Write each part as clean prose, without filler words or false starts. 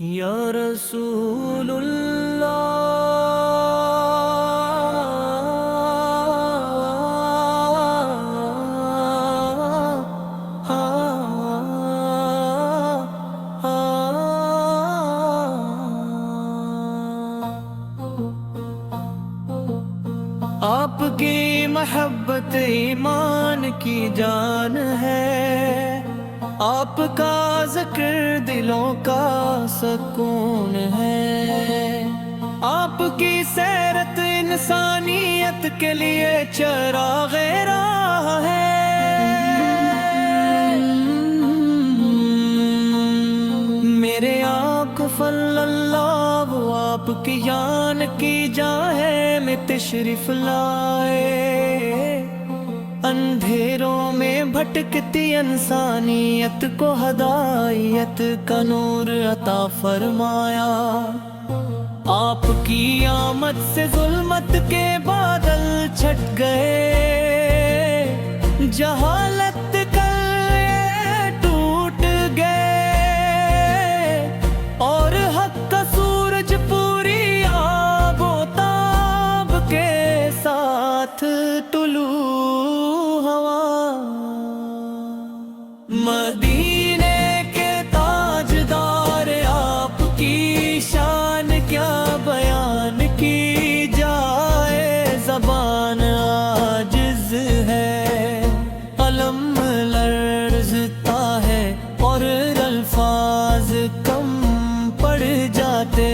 یا رسول اللہ آپ کی محبت ایمان کی جان ہے، آپ کا ذکر دلوں کا سکون ہے، آپ کی سیرت انسانیت کے لیے چراغ راہ ہے۔ میرے آقا صلی اللہ وہ آپ کی جان کی جاہ میں تشریف لائے، اندھیروں میں بھٹکتی انسانیت کو ہدایت کا نور عطا فرمایا۔ آپ کی آمد سے ظلمت کے بادل چھٹ گئے، جہالت کل ٹوٹ گئے، اور حق کا سورج پوری آب و تاب کے ساتھ طلوع مدینے کے تاجدار آپ کی شان کیا بیان کی جائے، زبان عاجز ہے، قلم لرزتا ہے اور الفاظ کم پڑ جاتے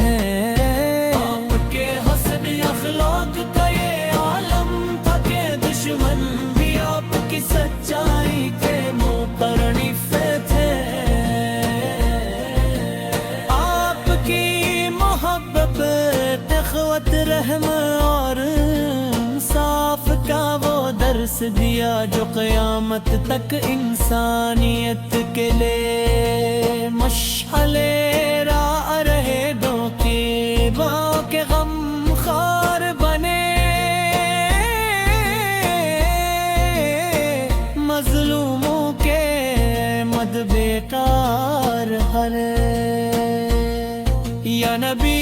ہیں۔ آپ کے حسن اخلاق کا یہ عالم تھا کہ دشمن بھی آپ کی سچائی کے مقرنف تھے۔ آپ کی محبت اخوت رحم اور انصاف کا وہ درس دیا جو قیامت تک انسانیت کے لیے مشعل راہ رہے، دو کے باں کے غم خار بنے، مظلوموں کے مد بیٹار ہر یا نبی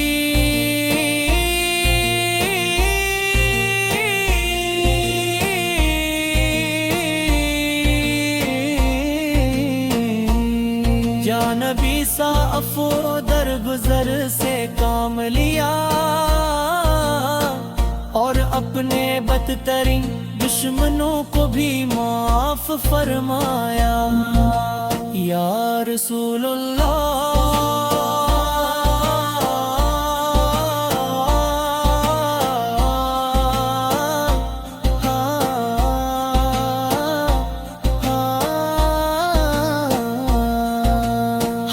یا نبی سا عفو درگزر سے کام لیا، اور اپنے بدترین دشمنوں کو بھی معاف فرمایا۔ یا رسول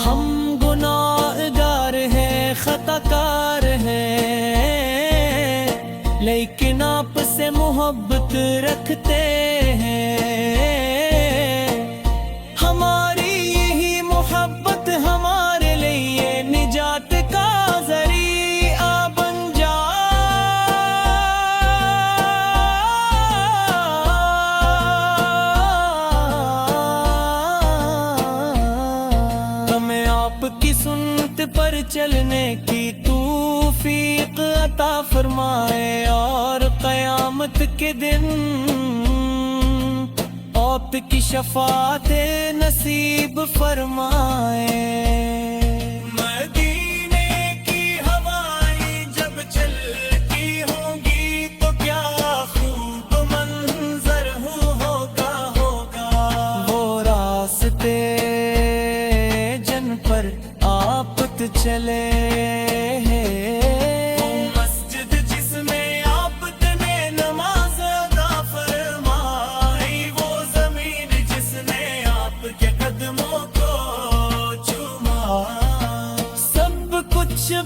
ہم گناہگار ہیں، خطا کار ہیں، لیکن آپ سے محبت رکھتے ہیں۔ ہماری یہی محبت ہمارے لیے نجات کا ذریعہ بن جائے۔ ہمیں آپ کی سنت پر چلنے کی توفیق عطا فرمائے، اور قیامت کے دن آپ کی شفاعت نصیب فرمائے۔ مدینے کی ہوائیں جب چلتی ہوں گی تو کیا خوب منظر ہوگا وہ راستے جن پر آپ چلے،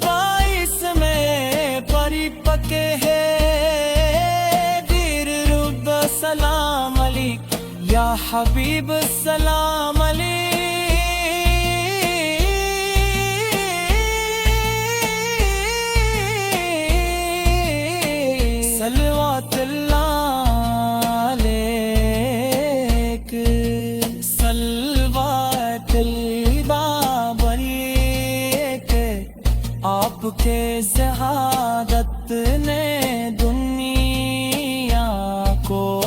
باعث میں پری پکے ہے دیر رب سلام علیک یا حبیب سلام علیک۔ صلوات اللہ علیک، صلوات اللہ بری کے شہادت نے دنیا کو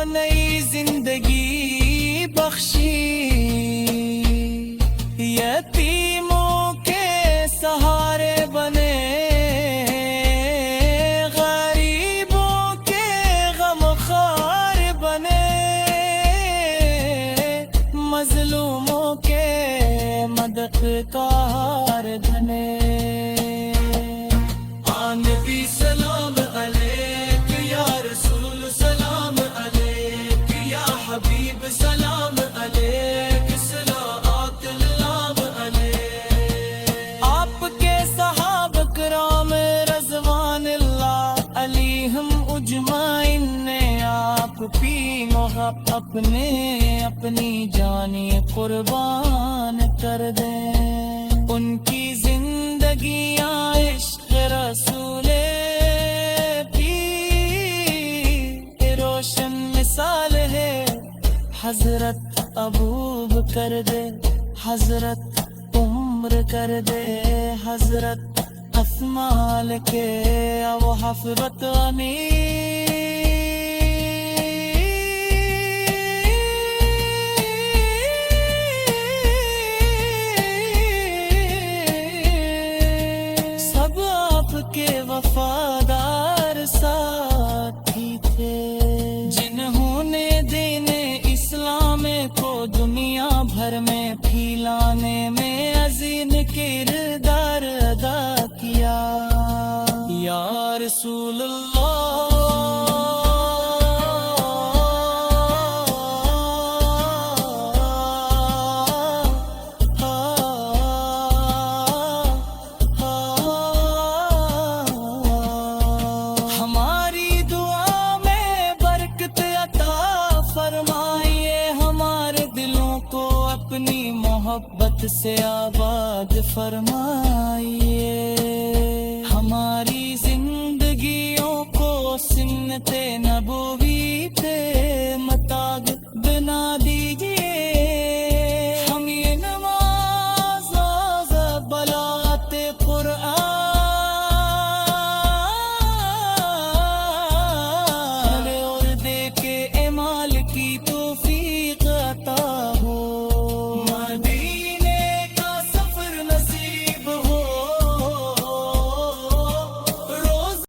نئی زندگی بخشی، یتیموں کے سہارے بنے، غریبوں کے غمخوار بنے، مظلوموں کے مددگار بنے۔ نبی سلام علیک یا رسول سلام علیک یا حبیب سلام علیک صلوات اللہ علیک۔ آپ کے صحابہ کرام رضوان اللہ علیہم اجمعین نے آپ پی محب اپنی جانی قربان کر دیں، ان کی زندگیاں عشق رسول پی روشن مثال ہے۔ حضرت ابو بکر دے، حضرت عمر کر دے، حضرت اسماء کے ابو حفرت امیر، کے وفادار ساتھی تھے، جنہوں نے دین اسلام کو دنیا بھر میں پھیلانے میں عظیم کردار ادا کیا۔ یا رسول اللہ اپنی محبت سے آباد فرمائیے، ہماری زندگیوں کو سنت نبوی پہ